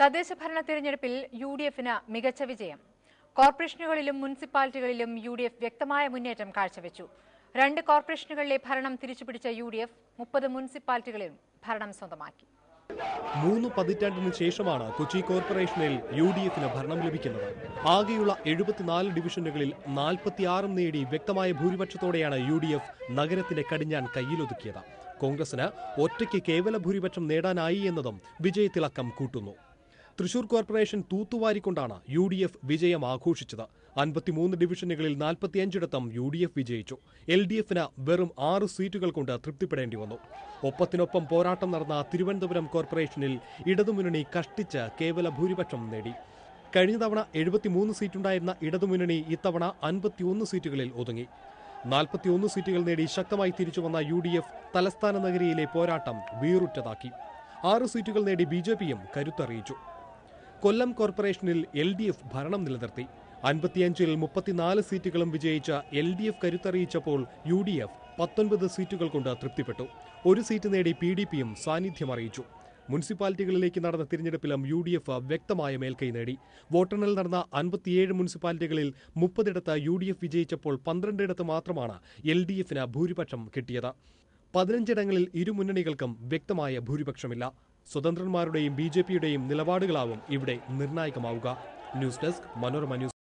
തദ്ദേശഭരണ തിരഞ്ഞെടുപ്പിൽ യുഡിഎഫിന് മികച്ച വിജയം. കോർപ്പറേഷനുകളിലും മുനിസിപ്പാലിറ്റികളിലും യുഡിഎഫ് വ്യക്തമായ മുന്നേറ്റം കാഴ്ചവെച്ചു. 2 കോർപ്പറേഷനുകളിലെ ഭരണം തിരിച്ചുപിടിച്ച യുഡിഎഫ് 30 മുനിസിപ്പാലിറ്റികളിലും ഭരണം സ്വന്തമാക്കി. 3 പതിറ്റാണ്ടിന് ശേഷമാണ് കൊച്ചി കോർപ്പറേഷനിൽ യുഡിഎഫിന് ഭരണം ലഭിക്കുന്നത്. ആകെയുള്ള 74 ഡിവിഷനുകളിൽ 46 നേടി വ്യക്തമായ ഭൂരിപക്ഷത്തോടെയാണ് യുഡിഎഫ് നഗരത്തിന്റെ കടിഞ്ഞാൻ കയ്യിലൊതുക്കിയത്. കോൺഗ്രസിന് ഒറ്റയ്ക്ക് കേവല ഭൂരിപക്ഷം നേടാനായി എന്നതും വിജയത്തിളക്കം കൂട്ടുന്നു. തൃശൂർ കോർപ്പറേഷൻ തൂത്തുവാരിക്കൊണ്ടാണ് യുഡിഎഫ് വിജയം ആഘോഷിച്ചത്. 53 ഡിവിഷനുകളിൽ 45ഇടത്തും യുഡിഎഫ് വിജയിച്ചു. എൽഡിഎഫിന് വെറും 6 സീറ്റുകൾ കൊണ്ട് തൃപ്തിപ്പെടേണ്ടി വന്നു. ഒപ്പത്തിനൊപ്പം പോരാട്ടം നടന്ന തിരുവനന്തപുരം കോർപ്പറേഷനിൽ ഇടതുമുന്നണി കഷ്ടിച്ച് കേവല ഭൂരിപക്ഷം നേടി. കഴിഞ്ഞ തവണ 73 സീറ്റുണ്ടായിരുന്ന ഇടതുമുന്നണി ഇത്തവണ 51 സീറ്റുകളിൽ ഒതുങ്ങി. 41 സീറ്റുകൾ നേടി ശക്തമായി തിരിച്ചുവന്ന യുഡിഎഫ് തലസ്ഥാന നഗരിയിലെ പോരാട്ടം വീറുറ്റതാക്കി. 6 സീറ്റുകൾ നേടി ബിജെപിയും കരുത്തറിയിച്ചു. കൊല്ലം കോർപ്പറേഷനിൽ എൽഡിഎഫ് ഭരണം നിലനിർത്തി. 55ൽ 34 സീറ്റുകളും വിജയിച്ച എൽഡിഎഫ് കരുത്തറിയിച്ചപ്പോൾ യുഡിഎഫ് 19 സീറ്റുകൾ കൊണ്ട് തൃപ്തിപ്പെട്ടു. 1 സീറ്റ് നേടി പിഡിപിയും സാന്നിധ്യമറിയിച്ചു. മുനിസിപ്പാലിറ്റികളിലേക്ക് നടന്ന തിരഞ്ഞെടുപ്പിലും യുഡിഎഫ് വ്യക്തമായ മേൽക്കൈ നേടി. വോട്ടെണ്ണൽ നടന്ന 57 മുനിസിപ്പാലിറ്റികളിൽ 30ഇടത്ത് യുഡിഎഫ് വിജയിച്ചപ്പോൾ 12ഇടത്ത് മാത്രമാണ് എൽഡിഎഫിന് ഭൂരിപക്ഷം കിട്ടിയത്. 15ഇടങ്ങളിൽ ഇരു മുന്നണികൾക്കും വ്യക്തമായ ഭൂരിപക്ഷമില്ല. സ്വതന്ത്രന്മാരുടെയും ബിജെപിയുടെയും നിലപാടുകളാവും ഇവിടെ നിർണായകമാവുക. News desk, Manorama news.